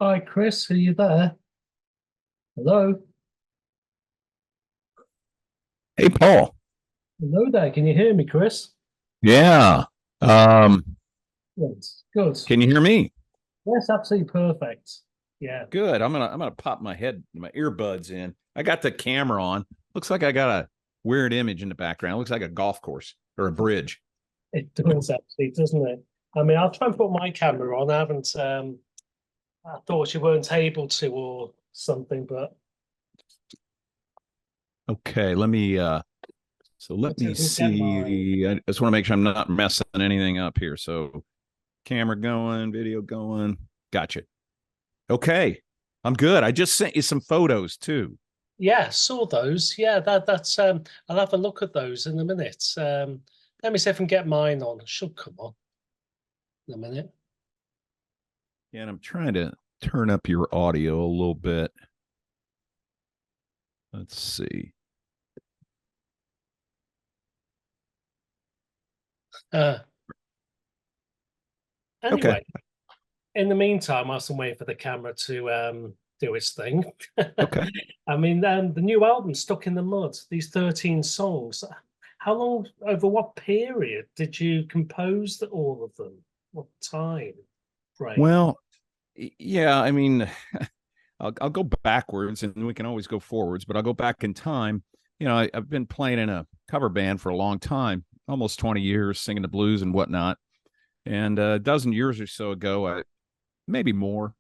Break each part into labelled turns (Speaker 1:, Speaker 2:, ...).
Speaker 1: Hi, Chris. Are you there? Hello?
Speaker 2: Hey, Paul.
Speaker 1: Hello there. Can you hear me, Chris?
Speaker 2: Yeah. Um,
Speaker 1: Good. Good.
Speaker 2: can you hear me?
Speaker 1: Yes, absolutely perfect. Yeah.
Speaker 2: Good. I'm gonna pop my earbuds in. I got the camera on. Looks like I got a weird image in the background. It looks like a golf course or a bridge.
Speaker 1: It does actually, doesn't it? I mean, I'll try and put my camera on. I haven't, I thought you weren't able to or something, but
Speaker 2: Okay, let
Speaker 1: let's see
Speaker 2: me
Speaker 1: if we can get mine.
Speaker 2: see. I just want to make sure I'm not messing anything up here. So camera going, video going. Gotcha. Okay. I'm good. I just sent you some photos too.
Speaker 1: Yeah, saw those. Yeah, that's I'll have a look at those in a minute. Let me see if I can get mine on. It should come on in a minute.
Speaker 2: And I'm trying to turn up your audio a little bit. Let's see.
Speaker 1: Uh,
Speaker 2: Okay.
Speaker 1: anyway. In the meantime, whilst I'm waiting for the camera to do its thing,
Speaker 2: Okay.
Speaker 1: I mean, the new album, Stuck in the Mud, these 13 songs, how long, over what period did you compose all of them? What time frame?
Speaker 2: Well, yeah, I mean, I'll go backwards and we can always go forwards, but I'll go back in time. I've been playing in a cover band for a long time, almost 20 years, singing the blues and whatnot. And a dozen years or so ago, maybe more,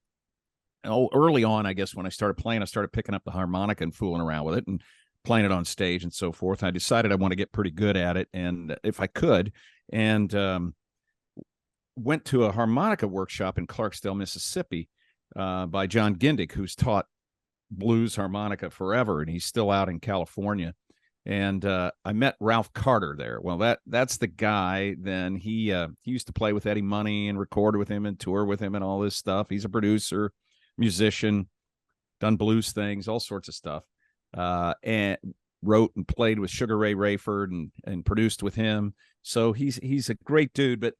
Speaker 2: early on, I guess, when I started playing, I started picking up the harmonica and fooling around with it and playing it on stage and so forth. I decided I want to get pretty good at it. And if I could, and went to a harmonica workshop in Clarksdale, Mississippi, by John Gindick, who's taught blues harmonica forever, and he's still out in California. And I met Ralph Carter there. Well, that's the guy. Then he used to play with Eddie Money and record with him and tour with him and all this stuff. He's a producer, musician, done blues things, all sorts of stuff, and wrote and played with Sugar Ray Rayford and produced with him. So he's a great dude. But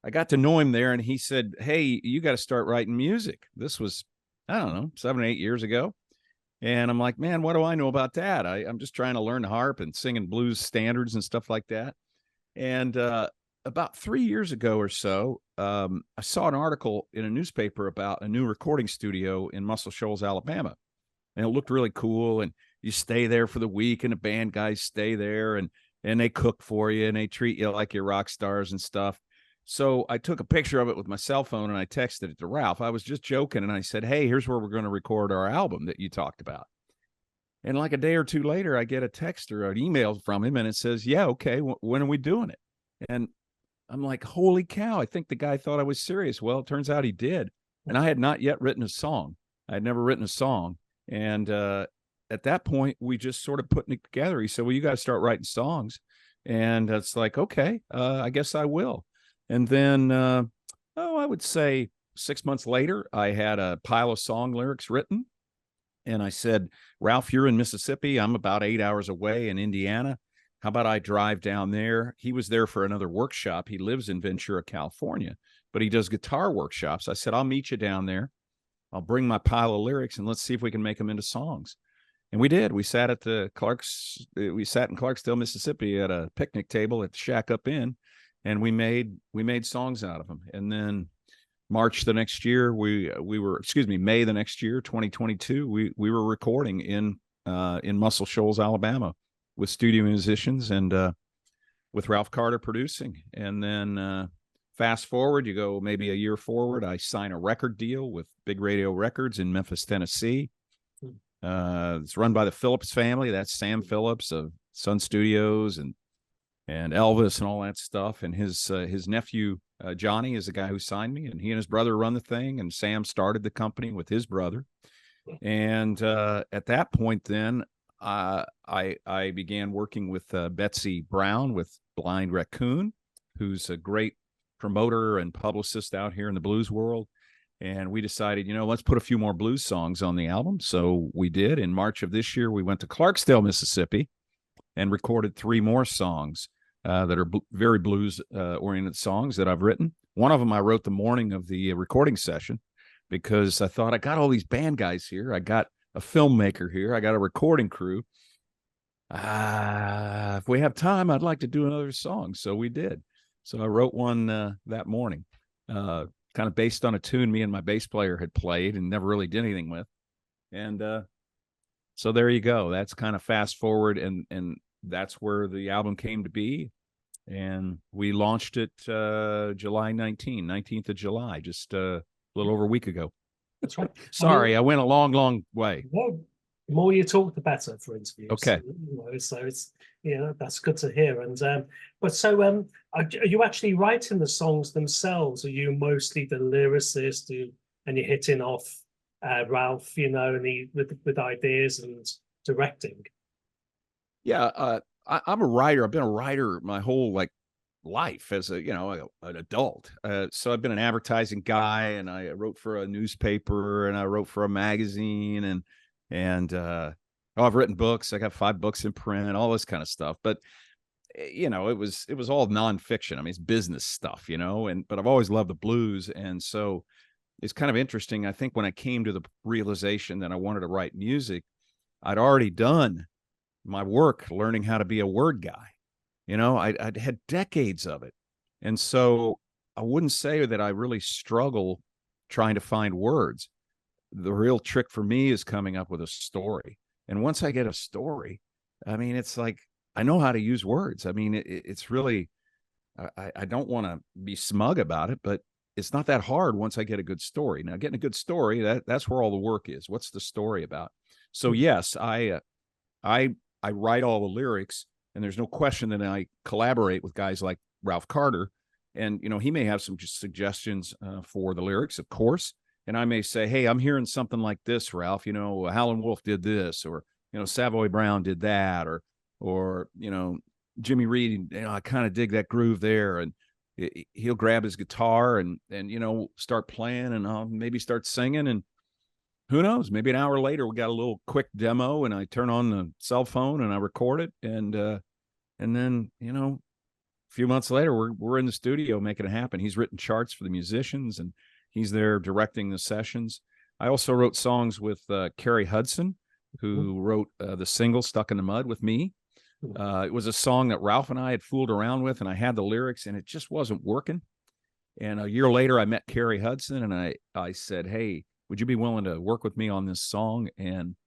Speaker 2: I got to know him there, and he said, "Hey, you got to start writing music." This was, I don't know, 7 or 8 years ago. And I'm like, man, what do I know about that? I'm just trying to learn the harp and singing blues standards and stuff like that. And about 3 years ago or so, I saw an article in a newspaper about a new recording studio in Muscle Shoals, Alabama. And it looked really cool. And you stay there for the week, and the band guys stay there, and they cook for you and they treat you like you're rock stars and stuff. So I took a picture of it with my cell phone and I texted it to Ralph. I was just joking and I said, "Hey, here's where we're going to record our album that you talked about." And like a day or two later, I get a text or an email from him and it says, "Yeah, okay, when are we doing it?" And I'm like, holy cow, I think the guy thought I was serious. Well, it turns out he did. And I had not yet written a song. I had never written a song. And at that point, we just sort of putting it together. He said, "Well, you got to start writing songs." And it's like, okay, I guess I will. And then, I would say 6 months later, I had a pile of song lyrics written. And I said, "Ralph, you're in Mississippi. I'm about 8 hours away in Indiana. How about I drive down there?" He was there for another workshop. He lives in Ventura, California, but he does guitar workshops. I said, "I'll meet you down there. I'll bring my pile of lyrics and let's see if we can make them into songs." And we did. We sat in Clarksdale, Mississippi at a picnic table at the Shack Up Inn, and we made songs out of them. And then March the next year, May the next year, 2022, we were recording in Muscle Shoals, Alabama, with studio musicians and with Ralph Carter producing. And then fast forward, you go maybe a year forward, I sign a record deal with Big Radio Records in Memphis, Tennessee. It's run by the Phillips family. That's Sam Phillips of Sun Studios and Elvis and all that stuff. And his nephew Johnny is the guy who signed me, and he and his brother run the thing. And Sam started the company with his brother. And at that point, then I began working with Betsy Brown with Blind Raccoon, who's a great promoter and publicist out here in the blues world. And we decided, let's put a few more blues songs on the album. So we did. In March of this year, we went to Clarksdale, Mississippi, and recorded 3 more songs that are very blues oriented songs that I've written. One of them I wrote the morning of the recording session. because I thought, I got all these band guys here. I got a filmmaker here. I got a recording crew. If we have time, I'd like to do another song. So we did. So I wrote one that morning, kind of based on a tune me and my bass player had played and never really did anything with. And so there you go. That's kind of fast forward, and that's where the album came to be. And we launched it July 19th of July, just a little over a week ago.
Speaker 1: That's right.
Speaker 2: Sorry, I went a long way.
Speaker 1: No, the more you talk, the better for interviews.
Speaker 2: Okay.
Speaker 1: So it's, that's good to hear. And but so are you actually writing the songs themselves? Are you mostly the lyricist, and you're hitting off Ralph, and with ideas and directing?
Speaker 2: Yeah, I'm a writer. I've been a writer my whole life as an adult. So I've been an advertising guy, and I wrote for a newspaper, and I wrote for a magazine, and I've written books. I got 5 books in print, all this kind of stuff. But it was all nonfiction. I mean, it's business stuff, but I've always loved the blues, and so it's kind of interesting. I think when I came to the realization that I wanted to write music, I'd already done my work learning how to be a word guy. I'd had decades of it. And so I wouldn't say that I really struggle trying to find words. The real trick for me is coming up with a story. And once I get a story, I mean, it's like, I know how to use words. I mean, it's really, I don't want to be smug about it, but it's not that hard once I get a good story. Now, getting a good story, that's where all the work is. What's the story about? So yes, I write all the lyrics, and there's no question that I collaborate with guys like Ralph Carter. And, he may have some suggestions for the lyrics, of course. And I may say, hey, I'm hearing something like this, Ralph, Howlin' Wolf did this, or, Savoy Brown did that, or, Jimmy Reed, I kind of dig that groove there. And he'll grab his guitar and start playing, and I'll maybe start singing, and who knows, maybe an hour later we got a little quick demo, and I turn on the cell phone and I record it, and then a few months later we're in the studio making it happen. He's written charts for the musicians, and he's there directing the sessions. I also wrote songs with Carrie Hudson, who wrote the single Stuck in the Mud with me. It was a song that Ralph and I had fooled around with, and I had the lyrics, and it just wasn't working. And a year later I met Carrie Hudson, and I said, hey, would you be willing to work with me on this song? And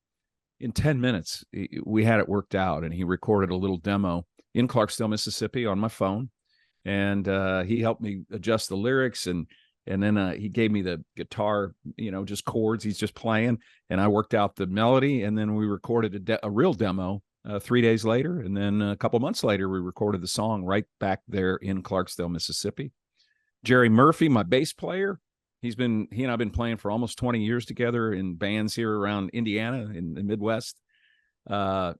Speaker 2: in 10 minutes, we had it worked out, and he recorded a little demo in Clarksdale, Mississippi on my phone. And he helped me adjust the lyrics, and then he gave me the guitar, just chords. He's just playing, and I worked out the melody, and then we recorded a real demo 3 days later. And then a couple months later, we recorded the song right back there in Clarksdale, Mississippi. Jerry Murphy, my bass player, he and I have been playing for almost 20 years together in bands here around Indiana in the Midwest. And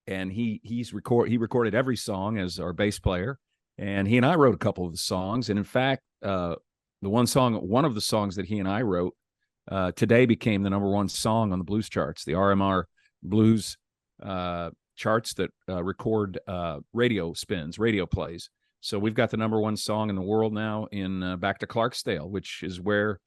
Speaker 2: he recorded every song as our bass player. And he and I wrote a couple of the songs. And in fact, one of the songs that he and I wrote today became the #1 song on the blues charts, the RMR blues charts that record radio spins, radio plays. So we've got the #1 song in the world now in Back to Clarksdale, which is where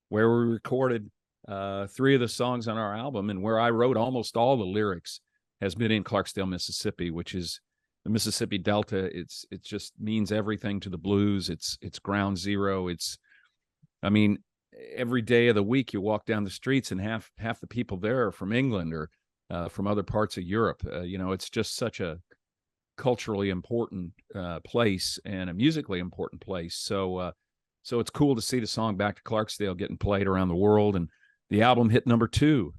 Speaker 2: we recorded 3 of the songs on our album, and where I wrote almost all the lyrics has been in Clarksdale, Mississippi, which is the Mississippi Delta. It just means everything to the blues. It's ground zero. Every day of the week you walk down the streets, and half the people there are from England or from other parts of Europe. It's just such a culturally important place, and a musically important place. So it's cool to see the song Back to Clarksdale getting played around the world. And the album hit #2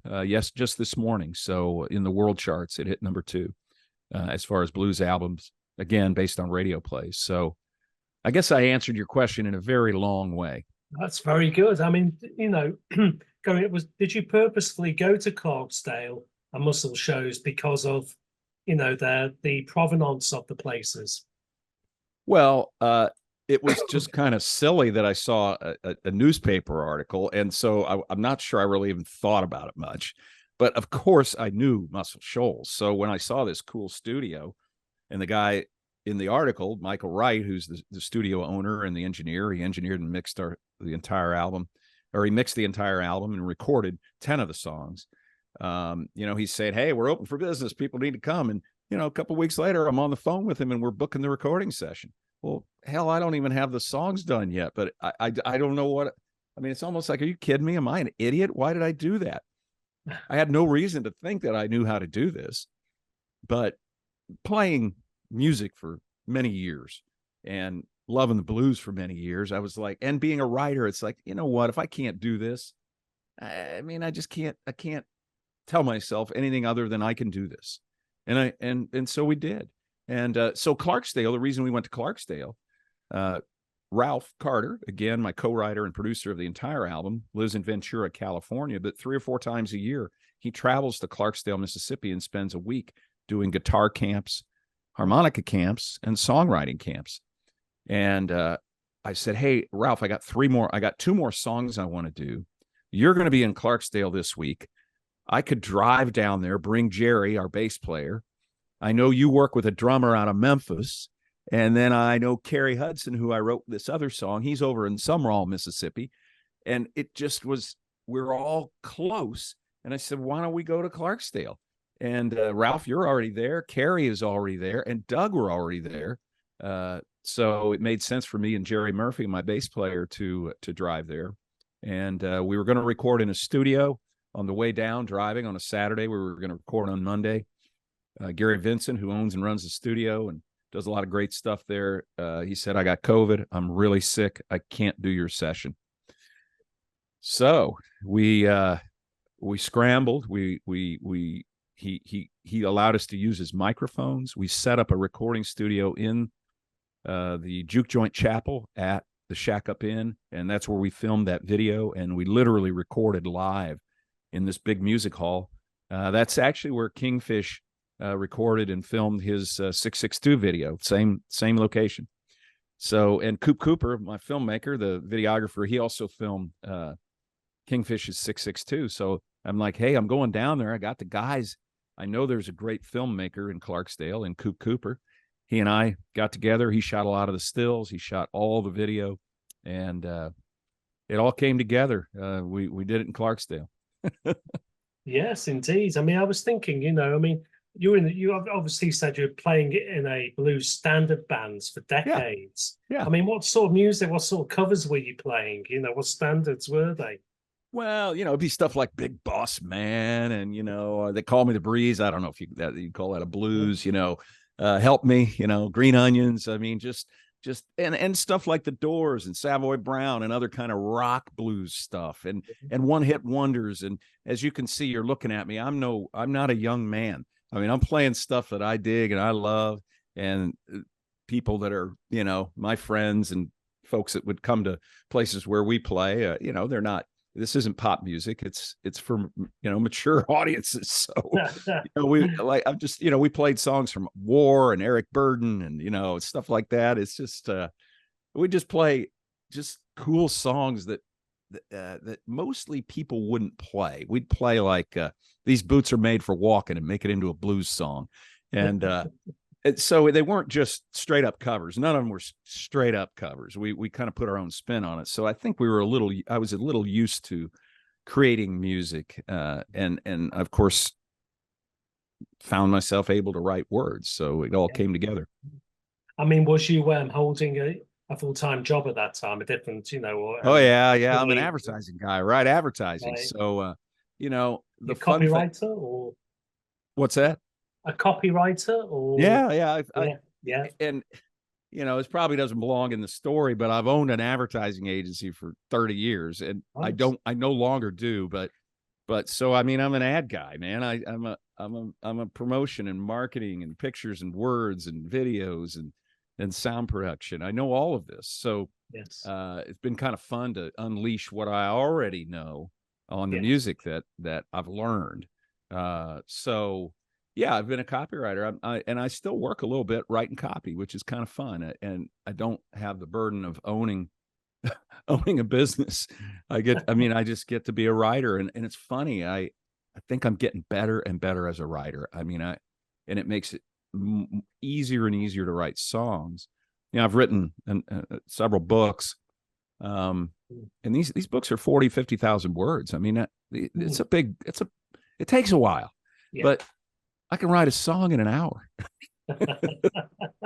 Speaker 2: just this morning. So in the world charts, it hit #2 as far as blues albums, again based on radio plays. So I guess I answered your question in a very long way.
Speaker 1: That's very good. I mean, did you purposefully go to Clarksdale and Muscle shows because of the provenance of the places?
Speaker 2: Well, it was just kind of silly that I saw a newspaper article, and so I'm not sure I really even thought about it much. But of course, I knew Muscle Shoals. So when I saw this cool studio, and the guy in the article, Michael Wright, who's the studio owner and the engineer, he engineered and mixed the entire album. or he mixed the entire album and recorded 10 of the songs. He said, "Hey, we're open for business. People need to come." And, a couple of weeks later, I'm on the phone with him and we're booking the recording session. Well, hell, I don't even have the songs done yet, but I don't know what, it's almost like, are you kidding me? Am I an idiot? Why did I do that? I had no reason to think that I knew how to do this, but playing music for many years and loving the blues for many years, I was like, and being a writer, it's like, you know what, if I can't do this, I can't tell myself anything other than I can do this. And so we did. And so Clarksdale, the reason we went to Clarksdale, Ralph Carter, again, my co-writer and producer of the entire album, lives in Ventura, California, but 3 or 4 times a year, he travels to Clarksdale, Mississippi, and spends a week doing guitar camps, harmonica camps, and songwriting camps. And I said, "Hey, Ralph, I got 2 more songs I want to do. You're going to be in Clarksdale this week. I could drive down there, bring Jerry, our bass player. I know you work with a drummer out of Memphis. And then I know Kerry Hudson, who I wrote this other song. He's over in Summerall, Mississippi." And it just was, we're all close. And I said, "Why don't we go to Clarksdale?" And Ralph, you're already there. Kerry is already there. And Doug were already there. So it made sense for me and Jerry Murphy, my bass player, to drive there. And we were going to record in a studio on the way down, driving on a Saturday. We were going to record on Monday. Gary Vincent, who owns and runs the studio and does a lot of great stuff there, he said, "I got COVID. I'm really sick. I can't do your session." So we scrambled. He allowed us to use his microphones. We set up a recording studio in the Juke Joint Chapel at the Shack Up Inn, and that's where we filmed that video. And we literally recorded live in this big music hall. That's actually where Kingfish recorded and filmed his 662 video, same location. So, and Coop Cooper, my filmmaker, the videographer, he also filmed Kingfish's 662. So I'm like, "Hey, I'm going down there. I got the guys. I know there's a great filmmaker in Clarksdale, and Coop Cooper." He and I got together. He shot a lot of the stills. He shot all the video, and it all came together. We did it in Clarksdale.
Speaker 1: Yes, indeed. I was thinking, you obviously said you're playing in a blues standard bands for decades.
Speaker 2: Yeah.
Speaker 1: What sort of music, what sort of covers were you playing? What standards were they?
Speaker 2: Well, it'd be stuff like Big Boss Man, and They Call Me the Breeze. I don't know if you call that a blues. Help Me. Green Onions. Just and stuff like The Doors and Savoy Brown and other kind of rock blues stuff and one hit wonders. And as you can see, you're looking at me. I'm not a young man. I'm playing stuff that I dig and I love, and people that are, my friends and folks that would come to places where we play, they're not, this isn't pop music. It's for, mature audiences. So, we played songs from War and Eric Burden and, stuff like that. It's just, we just play just cool songs that mostly people wouldn't play. We'd play like These Boots Are Made for Walking and make it into a blues song. And so they weren't just straight up covers. None of them were straight up covers. We kind of put our own spin on it. So I think I was a little used to creating music and of course found myself able to write words. So it all came together.
Speaker 1: Was you holding a full-time job at that time, a different, or
Speaker 2: oh yeah, I'm an advertising guy, right? Advertising. Right. So the
Speaker 1: copywriter or
Speaker 2: what's that?
Speaker 1: A copywriter or
Speaker 2: yeah. And it probably doesn't belong in the story, but I've owned an advertising agency for 30 years and nice. I no longer do, but so I'm an ad guy, man. I'm a promotion and marketing and pictures and words and videos and sound production. I know all of this. So
Speaker 1: yes.
Speaker 2: It's been kind of fun to unleash what I already know on the music that I've learned. So yeah, I've been a copywriter. And I still work a little bit writing copy, which is kind of fun. And I don't have the burden of owning a business. I just get to be a writer. And it's funny. I think I'm getting better and better as a writer. And it makes it easier and easier to write songs. I've written several books, And these books are 40, 50,000 words. I mean, it's it takes a while, but I can write a song in an hour.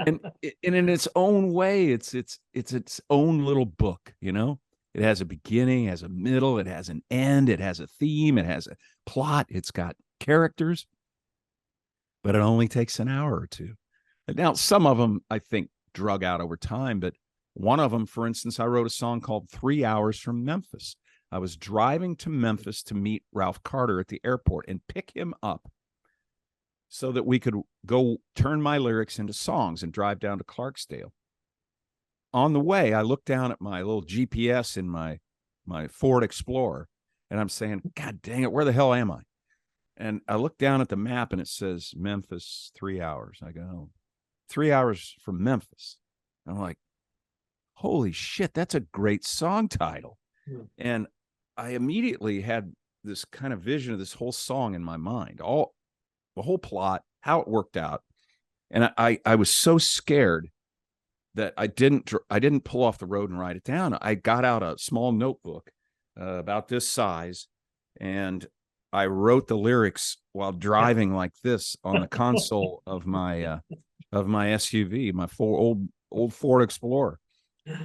Speaker 2: and in its own way, it's its own little book, you know. It has a beginning, has a middle, it has an end, it has a theme, it has a plot, it's got characters, but it only takes an hour or two. Now, some of them I think drug out over time, but one of them, for instance, I wrote a song called 3 Hours from Memphis. I was driving to Memphis to meet Ralph Carter at the airport and pick him up so that we could go turn my lyrics into songs and drive down to Clarksdale. On the way, I looked down at my little GPS in my Ford Explorer, and I'm saying, God dang it, where the hell am I? And I look down at the map, and it says Memphis, 3 hours. I go, oh, 3 hours from Memphis. I'm like, holy shit, that's a great song title. And I immediately had this kind of vision of this whole song in my mind, the whole plot, how it worked out. And I was so scared that I didn't pull off the road and write it down. I got out a small notebook about this size, and I wrote the lyrics while driving like this on the console of my SUV, my old Ford Explorer.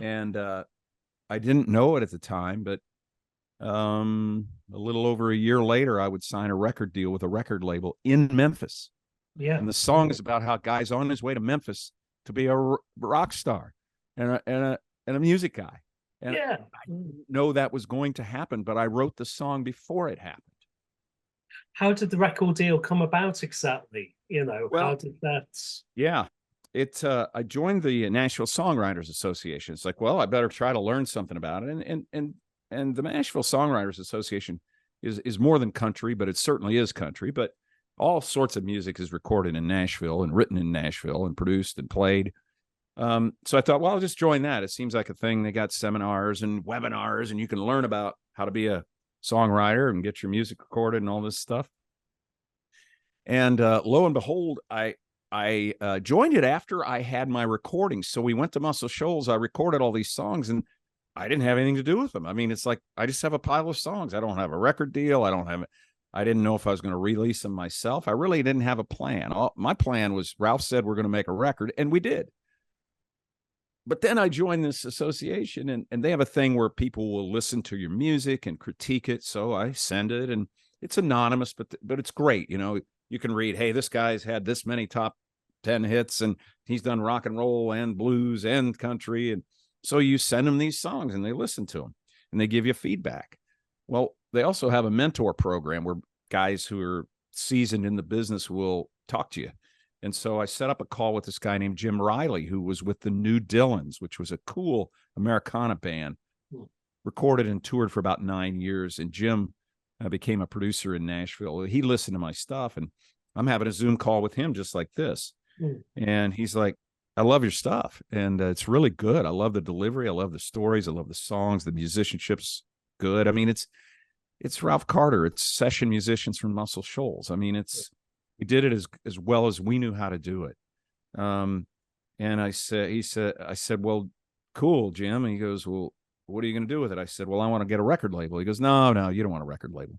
Speaker 2: And I didn't know it at the time, but a little over a year later, I would sign a record deal with a record label in Memphis.
Speaker 1: Yeah.
Speaker 2: And the song is about how a guy's on his way to Memphis to be a rock star and a music guy. And I didn't know that was going to happen, but I wrote the song before it happened.
Speaker 1: How did the record deal come about exactly? You know,
Speaker 2: well,
Speaker 1: how did that?
Speaker 2: Yeah. I joined the Nashville Songwriters Association. It's like, well, I better try to learn something about it. And the Nashville Songwriters Association is more than country, but it certainly is country. But all sorts of music is recorded in Nashville and written in Nashville and produced and played. So I thought, well, I'll just join that. It seems like a thing. They got seminars and webinars, and you can learn about how to be a songwriter and get your music recorded and all this stuff. And lo and behold, I joined it after I had my recordings. So we went to Muscle Shoals. I recorded all these songs, and I didn't have anything to do with them. I mean, it's like I just have a pile of songs. I don't have a record deal. I didn't know if I was going to release them myself. I really didn't have a plan. My plan was, Ralph said we're going to make a record, and we did. But then I joined this association, and they have a thing where people will listen to your music and critique it. So I send it, and it's anonymous, but it's great. You know, you can read, hey, this guy's had this many top 10 hits, and he's done rock and roll and blues and country. And so you send them these songs, and they listen to them, and they give you feedback. Well, they also have a mentor program where guys who are seasoned in the business will talk to you. And so I set up a call with this guy named Jim Riley, who was with the New Dillons, which was a cool Americana band, recorded and toured for about 9 years. And Jim became a producer in Nashville. He listened to my stuff, and I'm having a Zoom call with him just like this. And he's like, I love your stuff, and it's really good. I love the delivery. I love the stories. I love the songs. The musicianship's good. I mean, it's Ralph Carter. It's session musicians from Muscle Shoals. I mean, we did it as well as we knew how to do it. And I said, well, cool, Jim. And he goes, well, what are you going to do with it? I said, well, I want to get a record label. He goes, no, you don't want a record label.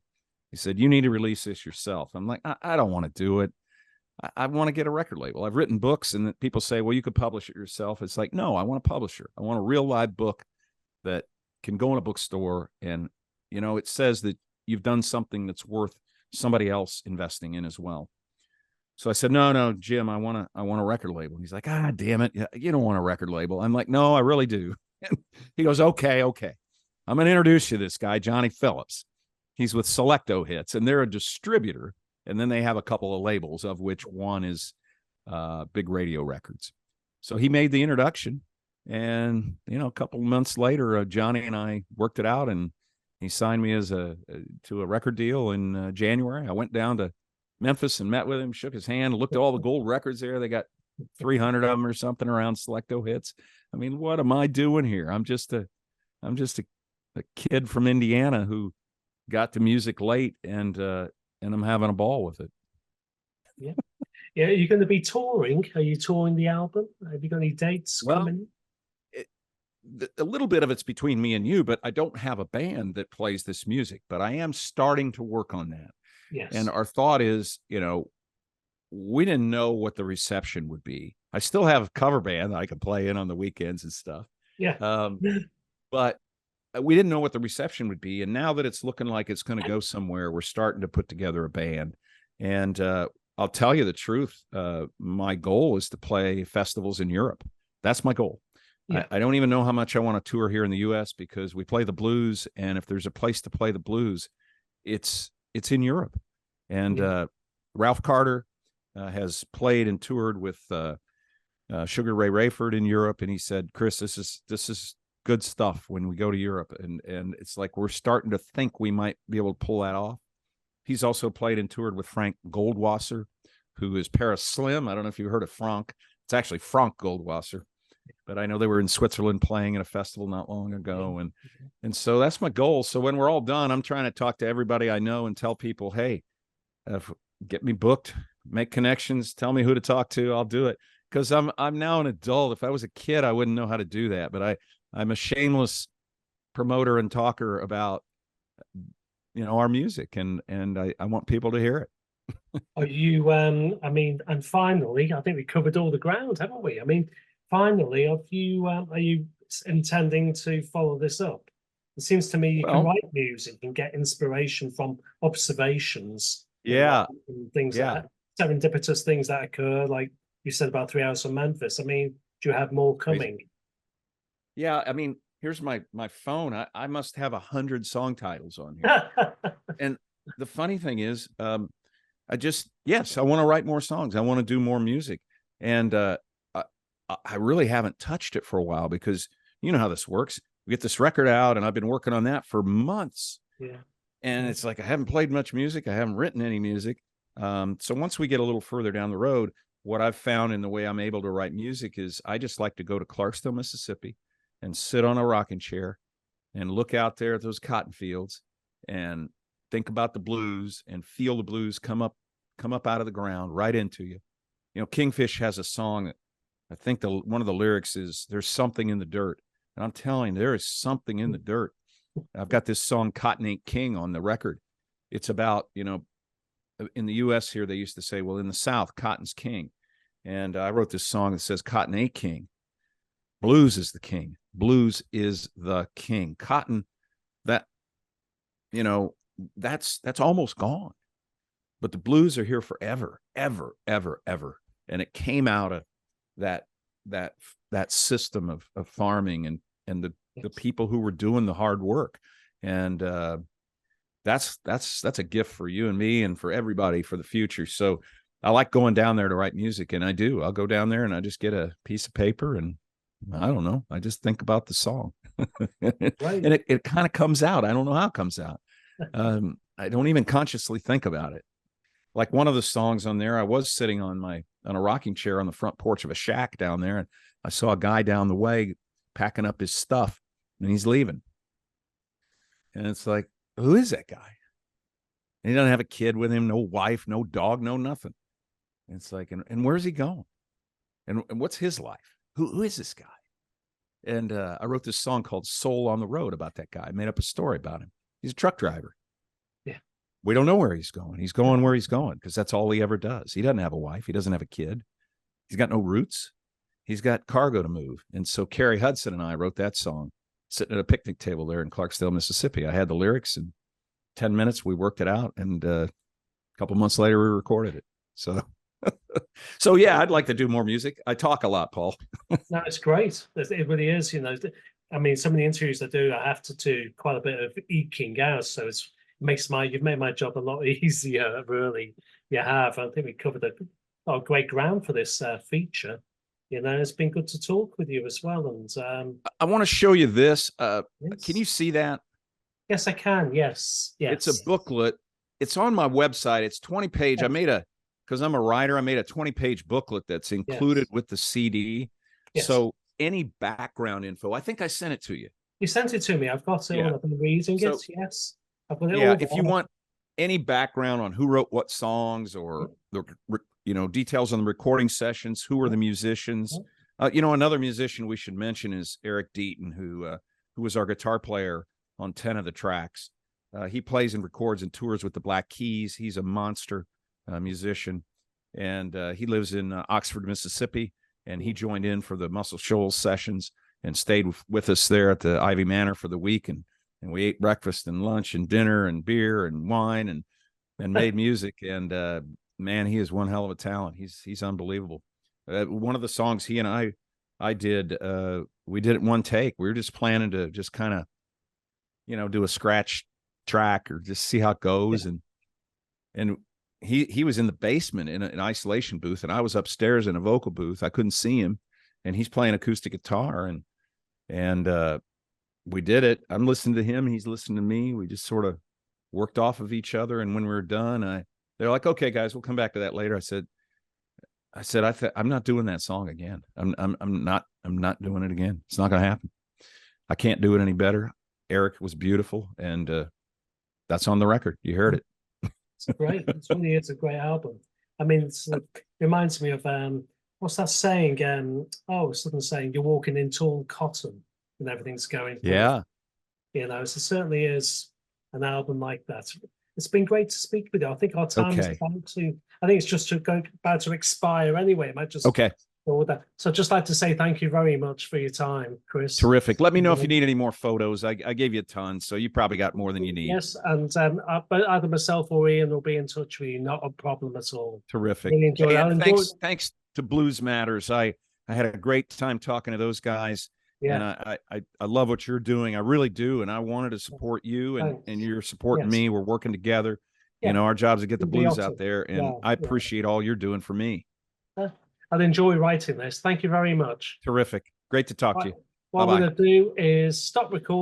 Speaker 2: He said, you need to release this yourself. I'm like, I don't want to do it. I want to get a record label. I've written books, and people say, well, you could publish it yourself. It's like, no, I want a publisher. I want a real live book that can go in a bookstore, and, you know, it says that you've done something that's worth somebody else investing in as well. So I said, no, Jim, I want a record label. He's like, damn it. You don't want a record label. I'm like, no, I really do. And he goes, okay. I'm going to introduce you to this guy, Johnny Phillips. He's with Selecto Hits, and they're a distributor. And then they have a couple of labels, of which one is Big Radio Records. So he made the introduction, and, you know, a couple of months later, Johnny and I worked it out, and he signed me to a record deal in January. I went down to Memphis and met with him, shook his hand, looked at all the gold records there. They got 300 of them or something around Selecto Hits. I mean, what am I doing here? I'm just a kid from Indiana who got to music late, and I'm having a ball with it.
Speaker 1: Yeah. Are you going to be touring? Are you touring the album? Have you got any dates coming?
Speaker 2: a little bit of it's between me and you, but I don't have a band that plays this music, but I am starting to work on that.
Speaker 1: Yes.
Speaker 2: And our thought is, we didn't know what the reception would be. I still have a cover band that I can play in on the weekends and stuff.
Speaker 1: Yeah.
Speaker 2: But we didn't know what the reception would be. And now that it's looking like it's going to go somewhere, we're starting to put together a band. And I'll tell you the truth. My goal is to play festivals in Europe. That's my goal.
Speaker 1: Yeah.
Speaker 2: I don't even know how much I want to tour here in the US, because we play the blues. And if there's a place to play the blues, it's in Europe. And Ralph Carter has played and toured with Sugar Ray Rayford in Europe. And he said, Chris, this is good stuff when we go to Europe. And it's like we're starting to think we might be able to pull that off. He's also played and toured with Frank Goldwasser, who is Paris Slim. I don't know if you heard of Frank. It's actually Frank Goldwasser, but I know they were in Switzerland playing at a festival not long ago. And so that's my goal. So when we're all done, I'm trying to talk to everybody I know and tell people, hey, get me booked, make connections, tell me who to talk to. I'll do it. Because I'm now an adult. If I was a kid, I wouldn't know how to do that. But I'm a shameless promoter and talker about our music, and I want people to hear it.
Speaker 1: Are you and finally, I think we covered all the ground, haven't we? I mean, finally, are you intending to follow this up? It seems to me you can write music and get inspiration from observations. And things that serendipitous things that occur, like you said about 3 Hours from Memphis. I mean, do you have more coming?
Speaker 2: Yeah, I mean, here's my phone. I must have 100 song titles on here. And the funny thing is, I want to write more songs. I want to do more music. And I really haven't touched it for a while, because you know how this works. We get this record out, and I've been working on that for months.
Speaker 1: Yeah.
Speaker 2: And it's like I haven't played much music. I haven't written any music. So once we get a little further down the road, what I've found in the way I'm able to write music is I just like to go to Clarksville, Mississippi, and sit on a rocking chair and look out there at those cotton fields and think about the blues and feel the blues come up out of the ground right into you. Kingfish has a song that I think one of the lyrics is, there's something in the dirt. And I'm telling you, there is something in the dirt. I've got this song, Cotton Ain't King, on the record. It's about, in the US here, they used to say, well, in the South, cotton's king. And I wrote this song that says, cotton ain't king. Blues is the king. Blues is the king. Cotton, that's almost gone. But the blues are here forever, ever, ever, ever. And it came out of that system of farming and the people who were doing the hard work. And that's a gift for you and me and for everybody for the future. So I like going down there to write music, and I'll go down there and I just get a piece of paper, and I don't know, I just think about the song.
Speaker 1: Right.
Speaker 2: And it kind of comes out. I don't know how it comes out. I don't even consciously think about it. Like one of the songs on there, I was sitting on a rocking chair on the front porch of a shack down there, and I saw a guy down the way packing up his stuff, and he's leaving. And it's like, who is that guy? And he doesn't have a kid with him, no wife, no dog, no nothing. And it's like, and where's he going? And what's his life? Who is this guy? And I wrote this song called Soul on the Road about that guy. I made up a story about him. He's a truck driver.
Speaker 1: Yeah.
Speaker 2: We don't know where he's going. He's going where he's going because that's all he ever does. He doesn't have a wife. He doesn't have a kid. He's got no roots. He's got cargo to move. And so Carrie Hudson and I wrote that song sitting at a picnic table there in Clarksville, Mississippi. I had the lyrics, and 10 minutes, we worked it out. And a couple months later, we recorded it. So yeah, I'd like to do more music. I talk a lot, Paul.
Speaker 1: No, it's great. It really is. I mean, some of the interviews I do, I have to do quite a bit of eking out. So you've made my job a lot easier. Really, you have. I think we covered a great ground for this feature. It's been good to talk with you as well. And
Speaker 2: I want to show you this.
Speaker 1: Yes.
Speaker 2: Can you see that?
Speaker 1: Yes, I can. Yes.
Speaker 2: It's a booklet. It's on my website. It's 20-page. Because I'm a writer, I made a 20-page booklet that's included with the CD.
Speaker 1: Yes.
Speaker 2: So any background info, I think I sent it to you.
Speaker 1: You sent it to me. I've got it. I've been reading it. Yes. I've got it
Speaker 2: yeah.
Speaker 1: all
Speaker 2: If you want any background on who wrote what songs, or the details on the recording sessions, who were the musicians, Another musician we should mention is Eric Deaton, who was our guitar player on 10 of the tracks. He plays and records and tours with the Black Keys. He's a monster musician, and he lives in Oxford, Mississippi, and he joined in for the Muscle Shoals sessions and stayed with us there at the Ivy Manor for the week, and we ate breakfast and lunch and dinner and beer and wine and made music. And man, he is one hell of a talent. He's unbelievable. One of the songs he and I did, we did it in one take. We were just planning to just kind of, do a scratch track or just see how it goes.
Speaker 1: Yeah.
Speaker 2: And he was in the basement in an isolation booth, and I was upstairs in a vocal booth. I couldn't see him, and he's playing acoustic guitar, and we did it. I'm listening to him, he's listening to me. We just sort of worked off of each other, and when we were done, they're like, "Okay, guys, we'll come back to that later." I said, I'm not doing that song again. I'm not doing it again. It's not going to happen. I can't do it any better. Eric was beautiful, and that's on the record. You heard it.
Speaker 1: It's great. It's a great album. I mean, it reminds me of what's that saying? Something saying you're walking in tall cotton and everything's going.
Speaker 2: Yeah.
Speaker 1: So it certainly is an album like that. It's been great to speak with you. I think our time is about to. I think it's just about to expire anyway. It might just
Speaker 2: okay.
Speaker 1: Go with that. So I'd just like to say thank you very much for your time, Chris.
Speaker 2: Terrific. Let me know if you need any more photos. I gave you a ton, so you probably got more than you need.
Speaker 1: Yes, and but either myself or Ian will be in touch with you. Not a problem at all.
Speaker 2: Terrific.
Speaker 1: Really enjoy it.
Speaker 2: Thanks to Blues Matters. I had a great time talking to those guys. Yeah. And I love what you're doing. I really do. And I wanted to support you, and you're supporting me. We're working together. Yeah. Our job's to get the blues out there. And I appreciate all you're doing for me.
Speaker 1: I'd enjoy writing this. Thank you very much.
Speaker 2: Terrific. Great to talk to you.
Speaker 1: What I'm going to do is stop recording.